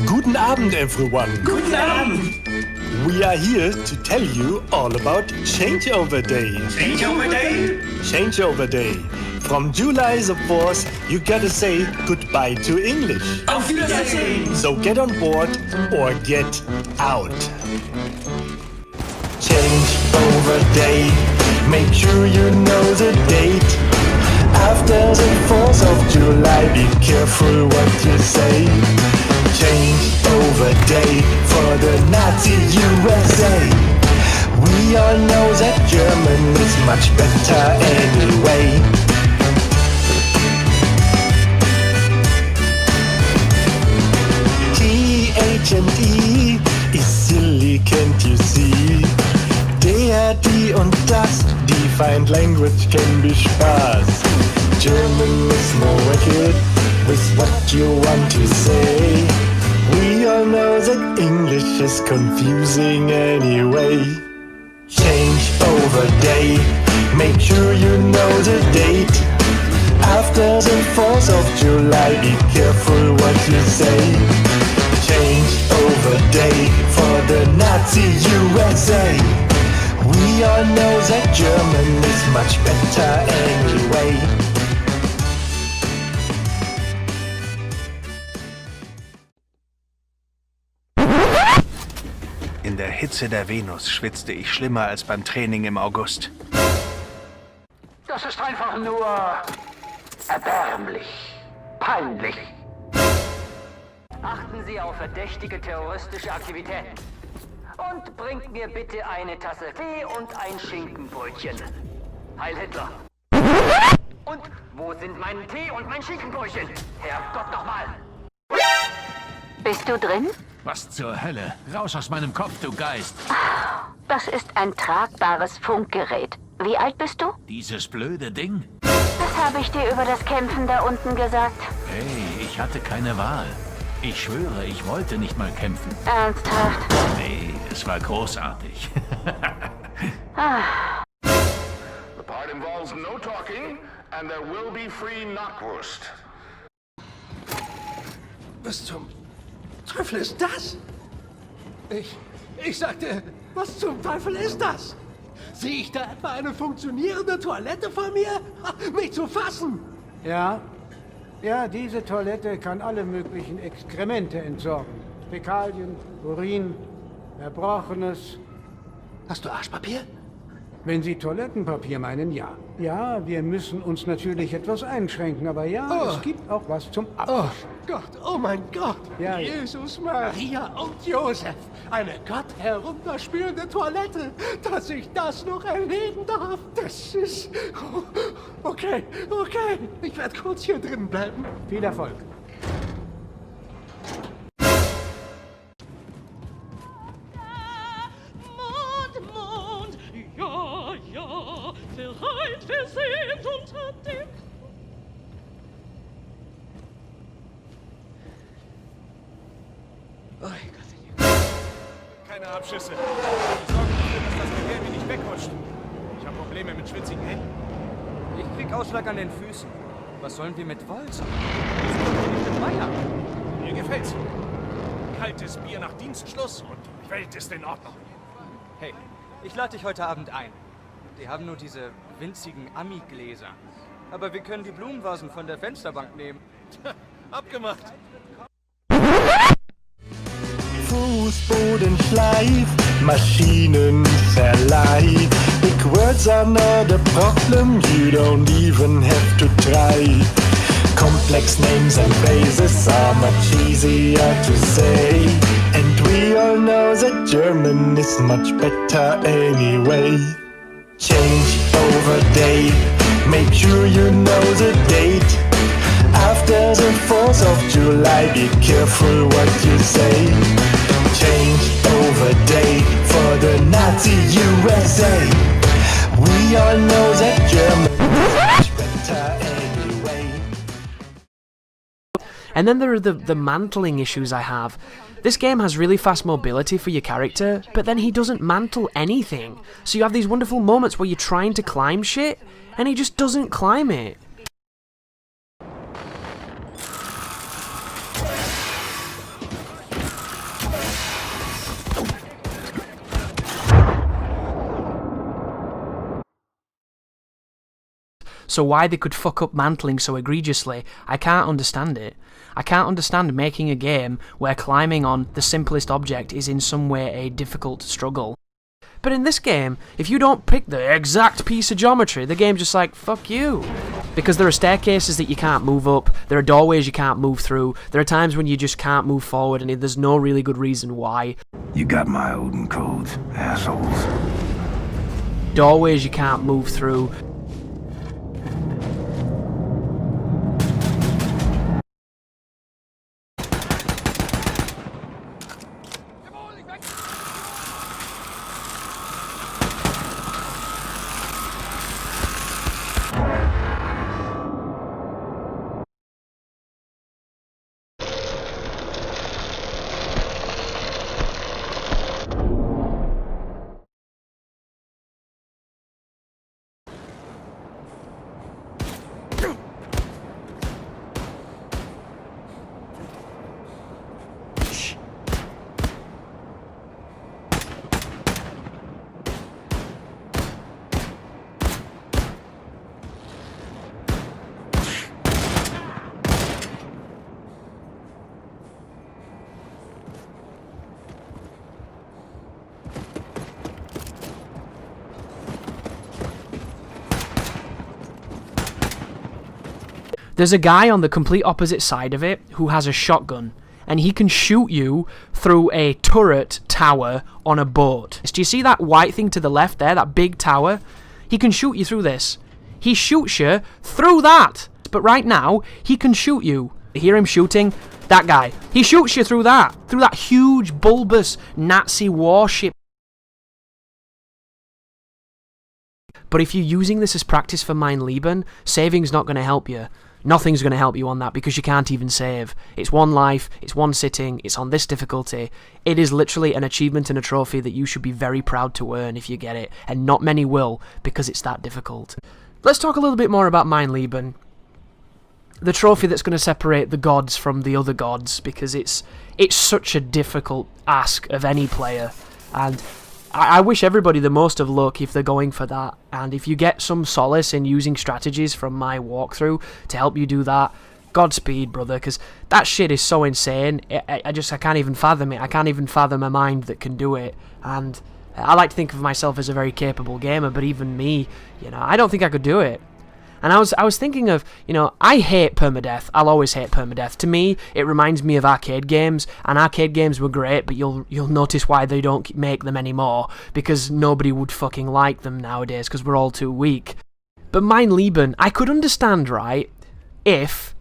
Guten Abend, everyone. Guten Abend. We are here to tell you all about Changeover Day. Changeover Day? Changeover Day. From July the 4th, you gotta say goodbye to English. Auf Wiedersehen. So get on board or get out. Changeover Day. Make sure you know the date. After the 4th of July, be careful what you say. Changeover Day for the Nazi USA. We all know that German is much better anyway. T-H-and-E is silly, can't you see? Der, die und das, defined language can be Spaß. German is more wicked with what you want to say. We all know that English is confusing anyway. Changeover Day, make sure you know the date. After the 4th of July, be careful what you say. Changeover Day for the Nazi USA. We all know that German is much better anyway. In der Hitze der Venus schwitzte ich schlimmer als beim Training im August. Das ist einfach nur erbärmlich, peinlich. Achten Sie auf verdächtige terroristische Aktivitäten. Und bringt mir bitte eine Tasse Tee und ein Schinkenbrötchen. Heil Hitler. Und wo sind mein Tee und mein Schinkenbrötchen? Herrgott nochmal. Bist du drin? Was zur Hölle? Raus aus meinem Kopf, du Geist! Das ist ein tragbares Funkgerät. Wie alt bist du? Dieses blöde Ding? Das habe ich dir über das Kämpfen da unten gesagt. Hey, ich hatte keine Wahl. Ich schwöre, ich wollte nicht mal kämpfen. Ernsthaft? Nee, es war großartig. The part involves no talking, and there will be free knockwurst. Was zum Teufel ist das? Ich sagte, was zum Teufel ist das? Sehe ich da etwa eine funktionierende Toilette vor mir? Mich zu fassen! Ja, diese Toilette kann alle möglichen Exkremente entsorgen. Fäkalien, Urin, Erbrochenes. Hast du Arschpapier? Wenn Sie Toilettenpapier meinen, ja. Ja, wir müssen uns natürlich etwas einschränken, aber ja, es gibt auch was zum Abwaschen. Oh Gott, oh mein Gott! Ja. Jesus, Maria und Josef! Eine Gott herunterspülende Toilette! Dass ich das noch erleben darf! Das ist... Okay. Ich werde kurz hier drin bleiben. Viel Erfolg. Mond, ja, bereit wir sind unter dem... Oh Gott. Keine Abschüsse. Die sorgen dafür, dass das Gewehr mir nicht wegrutscht. Ich habe Probleme mit schwitzigen Händen. Ich krieg Ausschlag an den Füßen. Was sollen wir mit Wolz? Mit Meier. Mir gefällt's. Kaltes Bier nach Dienstschluss und die Welt ist in Ordnung. Hey, ich lade dich heute Abend ein. Die haben nur diese winzigen Ami-Gläser. Aber wir können die Blumenvasen von der Fensterbank nehmen. Abgemacht. Fußbodenschleif, Maschinenverleih. Big words are not a problem, you don't even have to try. Complex names and phrases are much easier to say. And we all know that German is much better anyway. Changeover Day, make sure you know the date. After the 4th of July, be careful what you say. Changeover Day for the Nazi USA. We all know that German is much better anyway. And then there are the mantling issues I have. This game has really fast mobility for your character, but then he doesn't mantle anything. So you have these wonderful moments where you're trying to climb shit, and he just doesn't climb it. so why they could fuck up mantling so egregiously, I can't understand it. I can't understand making a game where climbing on the simplest object is in some way a difficult struggle. But in this game, if you don't pick the exact piece of geometry, the game's just like, fuck you. Because there are staircases that you can't move up, there are doorways you can't move through, there are times when you just can't move forward and there's no really good reason why. You got my Odin codes, assholes. Doorways you can't move through. There's a guy on the complete opposite side of it who has a shotgun, and he can shoot you through a turret tower on a boat. Do you see that white thing to the left there, that big tower? He can shoot you through this. He shoots you through that! But right now, he can shoot you. You hear him shooting? That guy. He shoots you through that huge, bulbous Nazi warship. But if you're using this as practice for Mein Leben, saving's not going to help you. Nothing's going to help you on that because you can't even save. It's one life, it's one sitting, it's on this difficulty. It is literally an achievement and a trophy that you should be very proud to earn if you get it, and not many will because it's that difficult. Let's talk a little bit more about Mein Leben. The trophy that's going to separate the gods from the other gods, because it's such a difficult ask of any player, and I wish everybody the most of luck if they're going for that, and if you get some solace in using strategies from my walkthrough to help you do that, Godspeed, brother, because that shit is so insane. I can't even fathom it. I can't even fathom a mind that can do it, and I like to think of myself as a very capable gamer, but even me, I don't think I could do it. And I was thinking of, I hate permadeath. I'll always hate permadeath. To me, it reminds me of arcade games, and arcade games were great, but you'll notice why they don't make them anymore, because nobody would fucking like them nowadays, because we're all too weak. But Mein Leben, I could understand, right, if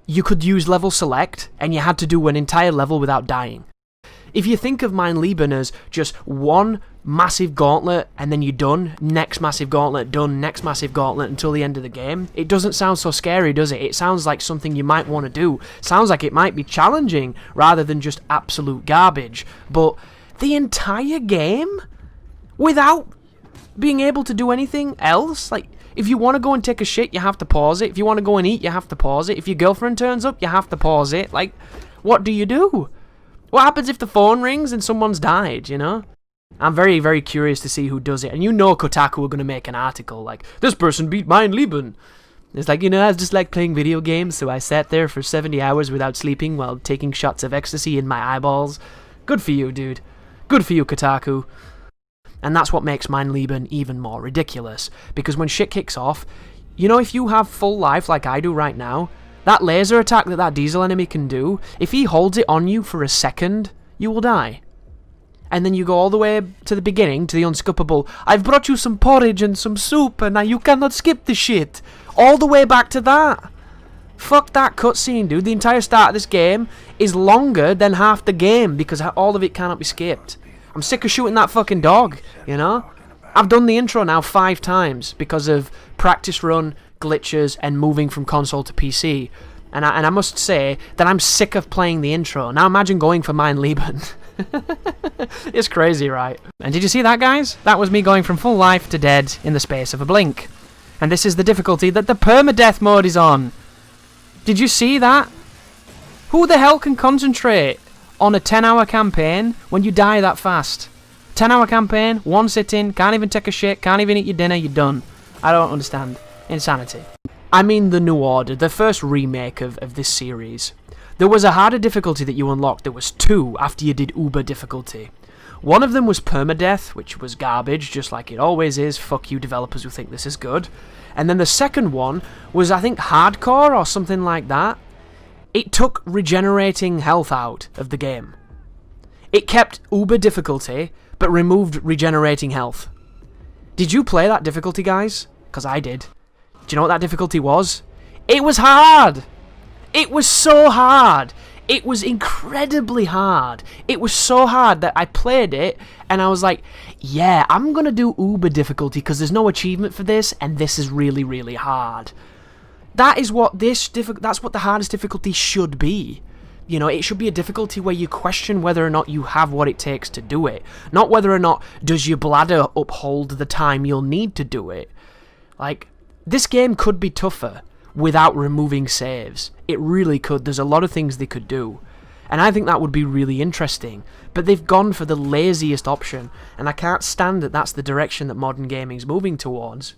you could use level select, and you had to do an entire level without dying. If you think of Mein Leben as just one massive gauntlet and then you're done, next massive gauntlet, done, next massive gauntlet until the end of the game, it doesn't sound so scary, does it? It sounds like something you might want to do. Sounds like it might be challenging rather than just absolute garbage. But the entire game without being able to do anything else? Like, if you want to go and take a shit, you have to pause it. If you want to go and eat, you have to pause it. If your girlfriend turns up, you have to pause it. Like, what do you do? What happens if the phone rings and someone's died, I'm very, very curious to see who does it. And Kotaku are going to make an article like, this person beat Mein Leben. It's like, I just like playing video games, so I sat there for 70 hours without sleeping while taking shots of ecstasy in my eyeballs. Good for you, dude. Good for you, Kotaku. And that's what makes Mein Leben even more ridiculous. Because when shit kicks off, if you have full life like I do right now, that laser attack that diesel enemy can do, if he holds it on you for a second, you will die. And then you go all the way to the beginning, to the unskippable, I've brought you some porridge and some soup, and now you cannot skip the shit. All the way back to that. Fuck that cutscene, dude. The entire start of this game is longer than half the game, because all of it cannot be skipped. I'm sick of shooting that fucking dog, I've done the intro now 5 times, because of practice run, glitches, and moving from console to PC. And I must say that I'm sick of playing the intro. Now imagine going for Mein Leben. It's crazy, right? And did you see that, guys? That was me going from full life to dead in the space of a blink. And this is the difficulty that the permadeath mode is on. Did you see that? Who the hell can concentrate on a 10-hour campaign when you die that fast? 10-hour campaign, one sitting, can't even take a shit, can't even eat your dinner, you're done. I don't understand. Insanity. I mean the New Order, the first remake of this series. There was a harder difficulty that you unlocked. There was 2 after you did Uber difficulty. One of them was permadeath, which was garbage, just like it always is. Fuck you developers who think this is good. And then the second one was, I think, hardcore or something like that. It took regenerating health out of the game. It kept Uber difficulty, but removed regenerating health. Did you play that difficulty, guys? Because I did. Do you know what that difficulty was? It was hard! It was so hard! It was incredibly hard. It was so hard that I played it and I was like, yeah, I'm gonna do Uber difficulty because there's no achievement for this and this is really, really hard. That is what that's what the hardest difficulty should be. You know, it should be a difficulty where you question whether or not you have what it takes to do it. Not whether or not does your bladder uphold the time you'll need to do it. Like, this game could be tougher without removing saves. It really could. There's a lot of things they could do. And I think that would be really interesting. But they've gone for the laziest option. And I can't stand that that's the direction that modern gaming's moving towards.